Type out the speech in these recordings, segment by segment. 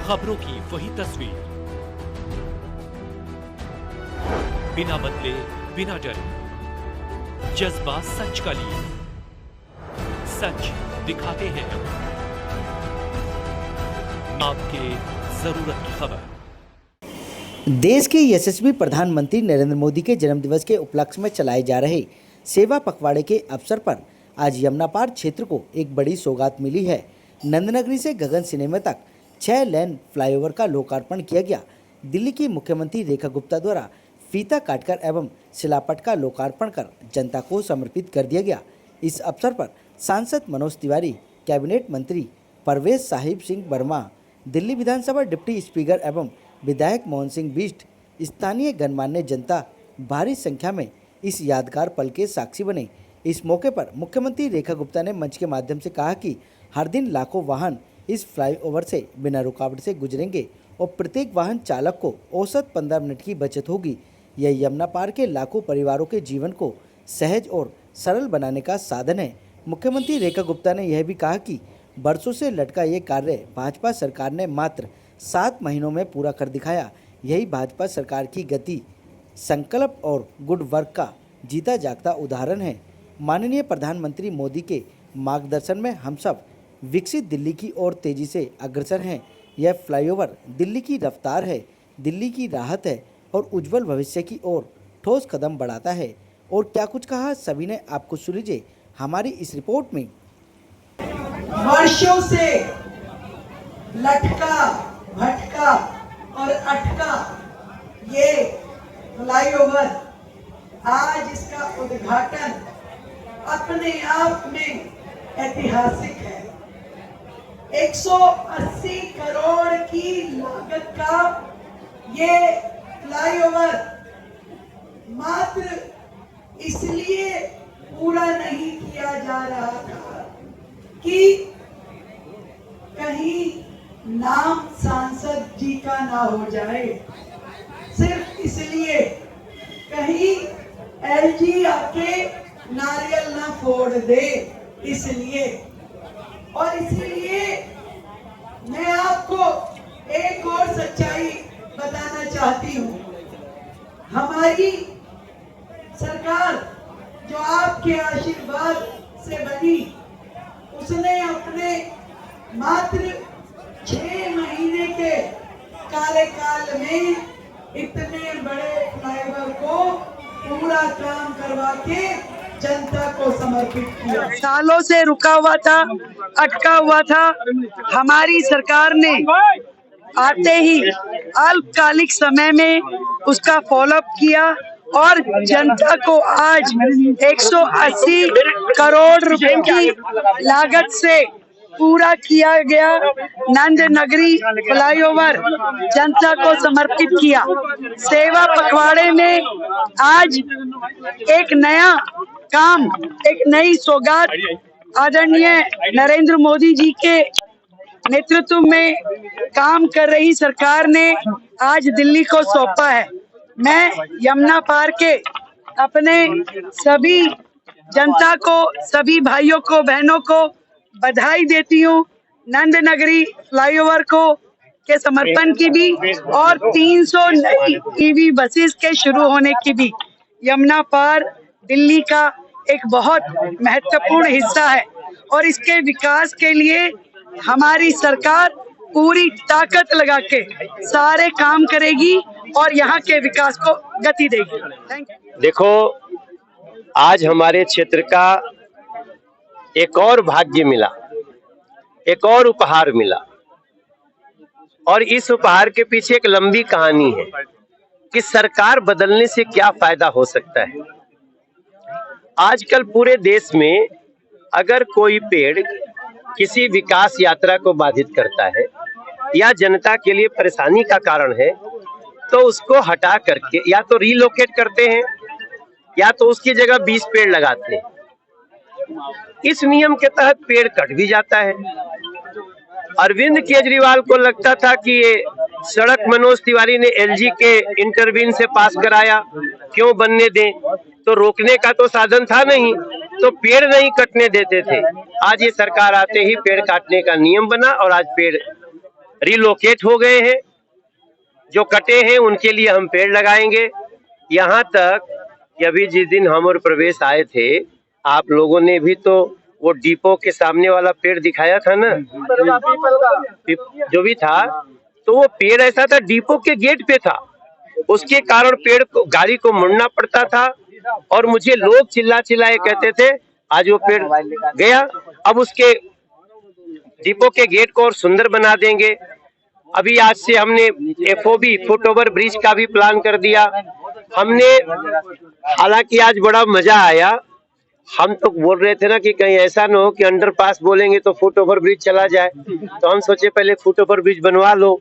खबरों की वही तस्वीर, बिना बदले बिना डरे, जज्बा सच का लिए, सच दिखाते हैं आपके जरूरत की खबर। देश के यशस्वी प्रधानमंत्री नरेंद्र मोदी के जन्मदिवस के उपलक्ष्य में चलाए जा रहे सेवा पखवाड़े के अवसर पर आज यमुना पार क्षेत्र को एक बड़ी सौगात मिली है। नंदनगरी से गगन सिनेमा तक 6 लेन फ्लाईओवर का लोकार्पण किया गया। दिल्ली की मुख्यमंत्री रेखा गुप्ता द्वारा फीता काटकर एवं शिलापट का लोकार्पण कर जनता को समर्पित कर दिया गया। इस अवसर पर सांसद मनोज तिवारी, कैबिनेट मंत्री परवेज साहिब सिंह वर्मा, दिल्ली विधानसभा डिप्टी स्पीकर एवं विधायक मोहन सिंह बिष्ट, स्थानीय गणमान्य जनता भारी संख्या में इस यादगार पल के साक्षी बने। इस मौके पर मुख्यमंत्री रेखा गुप्ता ने मंच के माध्यम से कहा कि हर दिन लाखों वाहन इस फ्लाईओवर से बिना रुकावट से गुजरेंगे और प्रत्येक वाहन चालक को औसत 15 मिनट की बचत होगी। यह यमुना पार के लाखों परिवारों के जीवन को सहज और सरल बनाने का साधन है। मुख्यमंत्री रेखा गुप्ता ने यह भी कहा कि बरसों से लटका ये कार्य भाजपा सरकार ने मात्र 7 महीनों में पूरा कर दिखाया। यही भाजपा सरकार की गति, संकल्प और गुड वर्क का जीता जागता उदाहरण है। माननीय प्रधानमंत्री मोदी के मार्गदर्शन में हम सब विकसित दिल्ली की ओर तेजी से अग्रसर हैं। यह फ्लाईओवर दिल्ली की रफ्तार है, दिल्ली की राहत है और उज्जवल भविष्य की ओर ठोस कदम बढ़ाता है। और क्या कुछ कहा सभी ने, आपको सुन लीजिए हमारी इस रिपोर्ट में। वर्षों से लटका भटका और अटका ये फ्लाईओवर, आज इसका उद्घाटन अपने आप में ऐतिहासिक है। 180 करोड़ की लागत का ये फ्लाईओवर मात्र इसलिए पूरा नहीं किया जा रहा था कि कहीं नाम सांसद जी का ना हो जाए, सिर्फ इसलिए कहीं एलजी आके नारियल ना फोड़ दे, इसलिए। और इसीलिए मैं आपको एक और सच्चाई बताना चाहती हूँ। हमारी सरकार जो आपके आशीर्वाद से बनी, उसने अपने मात्र 6 महीने के कार्यकाल में इतने बड़े फ्लाईओवर को पूरा काम करवा के जनता को समर्पित किया। सालों से रुका हुआ था, अटका हुआ था। हमारी सरकार ने आते ही अल्पकालिक समय में उसका फॉलोअप किया और जनता को आज 180 करोड़ रुपए की लागत से पूरा किया गया नंदनगरी फ्लाईओवर जनता को समर्पित किया। सेवा पखवाड़े में आज एक नया काम, एक नई सौगात आदरणीय नरेंद्र मोदी जी के नेतृत्व में काम कर रही सरकार ने आज दिल्ली को सौंपा है। मैं यमुना पार के अपने सभी जनता को, सभी भाइयों को, बहनों को बधाई देती हूँ नंदनगरी फ्लाईओवर को के समर्पण की भी और 300 नई ईवी बसेस के शुरू होने की भी। यमुना पार दिल्ली का एक बहुत महत्वपूर्ण हिस्सा है और इसके विकास के लिए हमारी सरकार पूरी ताकत लगा के सारे काम करेगी और यहाँ के विकास को गति देगी। देखो, आज हमारे क्षेत्र का एक और भाग्य मिला, एक और उपहार मिला और इस उपहार के पीछे एक लंबी कहानी है कि सरकार बदलने से क्या फायदा हो सकता है। आजकल पूरे देश में अगर कोई पेड़ किसी विकास यात्रा को बाधित करता है या जनता के लिए परेशानी का कारण है तो उसको हटा करके या तो रीलोकेट करते हैं या तो उसकी जगह 20 पेड़ लगाते हैं। इस नियम के तहत पेड़ कट भी जाता है। अरविंद केजरीवाल को लगता था कि ये सड़क मनोज तिवारी ने एलजी के इंटरवीन से पास कराया, क्यों बनने दें, तो रोकने का तो साधन था नहीं, तो पेड़ नहीं कटने देते थे। आज ये सरकार आते ही पेड़ काटने का नियम बना और आज पेड़ रिलोकेट हो गए हैं, जो कटे हैं उनके लिए हम पेड़ लगाएंगे। यहाँ तक कि अभी जिस दिन हम और प्रवेश आए थे, आप लोगों ने भी तो वो डिपो के सामने वाला पेड़ दिखाया था ना, जो भी था, तो वो पेड़ ऐसा था डिपो के गेट पे था, उसके कारण पेड़ को, गाड़ी को मुड़ना पड़ता था और मुझे लोग चिल्ला चिल्लाए कहते थे आज वो पेड़ गया, अब उसके डिपो के गेट को और सुंदर बना देंगे। अभी आज से हमने एफओबी फुट ओवर ब्रिज का भी प्लान कर दिया हमने। हालांकि आज बड़ा मजा आया, हम तो बोल रहे थे ना कि कहीं ऐसा न हो कि अंडरपास बोलेंगे तो फुट ओवर ब्रिज चला जाए, तो हम सोचे पहले फुट ओवर ब्रिज बनवा लो,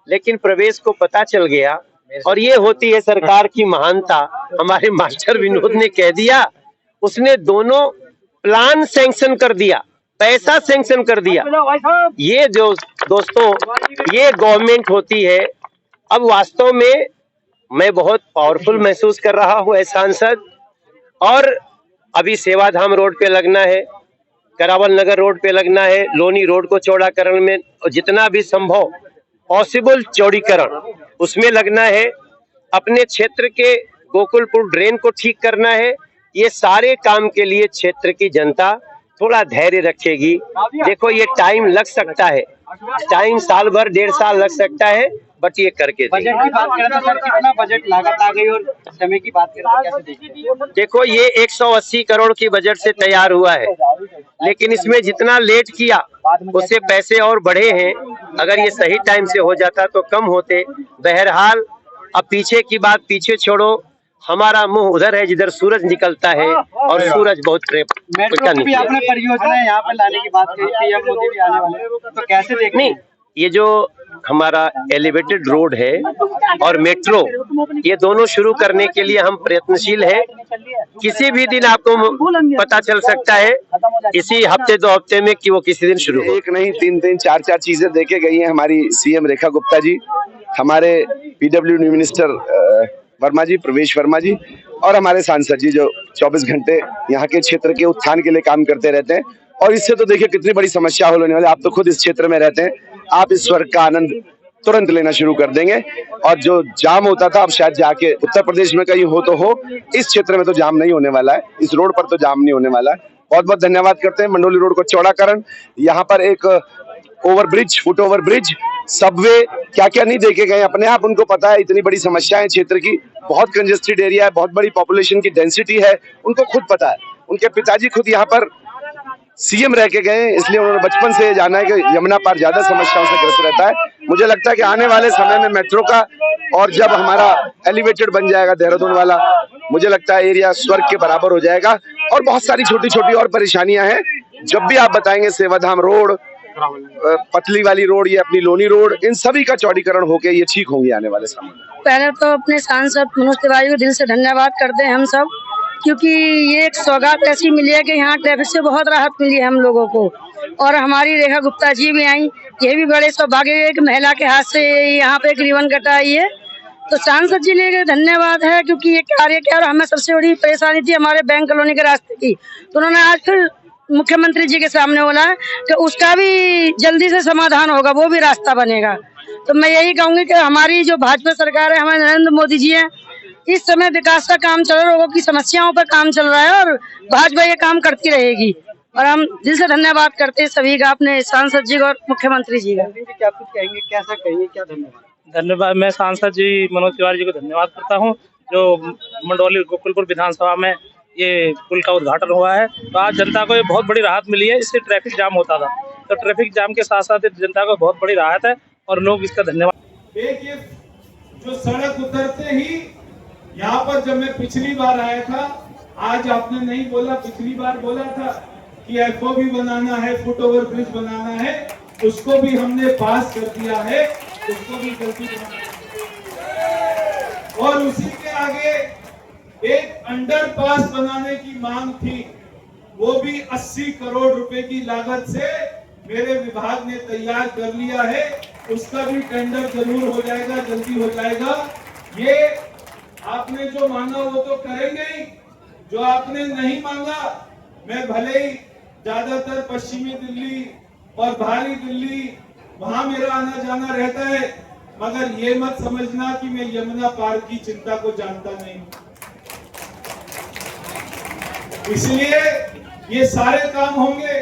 लेकिन प्रवेश को पता चल गया और ये होती है सरकार की महानता। हमारे मास्टर विनोद ने कह दिया, उसने दोनों प्लान सैंक्शन कर दिया, पैसा सैंक्शन कर दिया। ये जो दोस्तों ये गवर्नमेंट होती है। अब वास्तव में मैं बहुत पावरफुल महसूस कर रहा हूँ एज सांसद। और अभी सेवाधाम रोड पे लगना है, करावल नगर रोड पे लगना है, लोनी रोड को चौड़ाकरण में जितना भी संभव पॉसिबल चौड़ीकरण उसमें लगना है। अपने क्षेत्र के गोकुलपुर ड्रेन को ठीक करना है। ये सारे काम के लिए क्षेत्र की जनता थोड़ा धैर्य रखेगी। देखो ये टाइम लग सकता है, टाइम साल भर 1.5 साल लग सकता है, बट ये करके बजट की बात करें तो सर कितना बजट लागत आ गई और समय की बात करें तो कैसे देखते हैं? देखो ये 180 करोड़ की बजट से तैयार हुआ है, लेकिन इसमें जितना लेट किया उससे पैसे और बढ़े हैं। अगर ये सही टाइम से हो जाता तो कम होते। बहरहाल अब पीछे की बात पीछे छोड़ो, हमारा मुंह उधर है जिधर सूरज निकलता है और सूरज बहुत मेट्रो की भी आपने परियोजना यहाँ पे लाने की बात कही, पीएम मोदी भी आने वाले, तो कैसे देखते हैं? ये जो हमारा एलिवेटेड रोड है और मेट्रो, ये दोनों शुरू करने के लिए हम प्रयत्नशील हैं। किसी भी दिन आपको पता चल सकता है, इसी हफ्ते 2 हफ्ते में, कि वो किसी दिन शुरू हो। एक नहीं 3 4 चीजें देके गई हैं हमारी सीएम रेखा गुप्ता जी, हमारे पीडब्ल्यूडी मिनिस्टर वर्मा जी, प्रवेश वर्मा जी, और हमारे सांसद जी जो 24 घंटे यहाँ के क्षेत्र के उत्थान के लिए काम करते रहते हैं। और इससे तो देखिए कितनी बड़ी समस्या होने वाली। आप तो खुद इस क्षेत्र में रहते हैं, आप इस स्वर्ग का आनंद तुरंत लेना शुरू कर देंगे। और जो जाम होता था अब शायद जाके उत्तर प्रदेश में कहीं हो तो हो, इस क्षेत्र में तो जाम नहीं होने वाला है, इस रोड पर तो जाम नहीं होने वाला है। बहुत बहुत धन्यवाद करते हैं। मंडोली रोड को चौड़ाकरण, यहाँ पर एक overbridge, foot over bridge, Subway, क्या क्या नहीं देखे गए अपने आप उनको पता है। इतनी बड़ी समस्या है क्षेत्र की, बहुत कंजेस्टेड एरिया है, बहुत बड़ी पॉपुलेशन की डेंसिटी है, उनको खुद पता है। उनके पिताजी खुद यहाँ पर सीएम रह के गए, इसलिए उन्होंने बचपन से जाना है कि यमुना पार ज्यादा समस्याओं से ग्रस्त रहता है। मुझे लगता है कि आने वाले समय में मेट्रो का, और जब हमारा एलिवेटेड बन जाएगा देहरादून वाला, मुझे लगता है एरिया स्वर्ग के बराबर हो जाएगा। और बहुत सारी छोटी छोटी और परेशानियां हैं, जब भी आप बताएंगे, सेवाधाम रोड, पतली वाली रोड, ये अपनी लोनी रोड, इन सभी का चौड़ीकरण होके ये ठीक होंगे आने वाले समय में। पहले तो अपने सांसद मनोज तिवारी को दिल से धन्यवाद करते हैं हम सब, क्योंकि ये एक सौगात ऐसी मिली है कि यहाँ ट्रैफिक से बहुत राहत मिली है हम लोगों को। और हमारी रेखा गुप्ता जी भी आई, ये भी बड़े सौभाग्य है कि महिला के हाथ से यहाँ पे एक रिबन कटाई है। तो सांसद जी ने धन्यवाद है, क्योंकि ये कार्य किया। और हमें सबसे बड़ी परेशानी थी हमारे बैंक कॉलोनी के रास्ते की, तो उन्होंने आज फिर मुख्यमंत्री जी के सामने बोला है कि उसका भी जल्दी से समाधान होगा, वो भी रास्ता बनेगा। तो मैं यही कहूंगी कि हमारी जो भाजपा सरकार है, हमारे नरेंद्र मोदी जी हैं, इस समय विकास का काम चल रहा है, लोगों की समस्याओं पर काम चल रहा है, और भाजपा ये काम करती रहेगी। और हम दिल से धन्यवाद करते हैं सभी का, अपने सांसद जी और मुख्यमंत्री जी का। क्या कुछ कहेंगे, कैसा कहेंगे, क्या धन्यवाद? धन्यवाद। मैं सांसद जी मनोज तिवारी जी को धन्यवाद करता हूं, जो मंडोली गोकुलपुर विधानसभा में ये पुल का उद्घाटन हुआ है। तो आज जनता को ये बहुत बड़ी राहत मिली है। इससे ट्रैफिक जाम होता था, तो ट्रैफिक जाम के साथ साथ जनता को बहुत बड़ी राहत है और लोग इसका धन्यवाद। एक ये जो सड़क उतरते ही यहाँ पर, जब मैं पिछली बार आया था, आज आपने नहीं बोला, पिछली बार बोला था कि एफओबी बनाना है, फुट ओवर ब्रिज बनाना है, उसको भी हमने पास कर दिया है, उसको भी जल्दी बनाना है। और उसी के आगे एक अंडरपास बनाने की मांग थी, वो भी 80 करोड़ रुपए की लागत से मेरे विभाग ने तैयार कर लिया है। उसका भी टेंडर जरूर हो जाएगा, जल्दी हो जाएगा। ये आपने जो मांगा वो तो करेंगे ही, जो आपने नहीं मांगा, मैं भले ही ज्यादातर पश्चिमी दिल्ली और भारी दिल्ली वहां मेरा आना जाना रहता है, मगर ये मत समझना कि मैं यमुना पार की चिंता को जानता नहीं। इसलिए ये सारे काम होंगे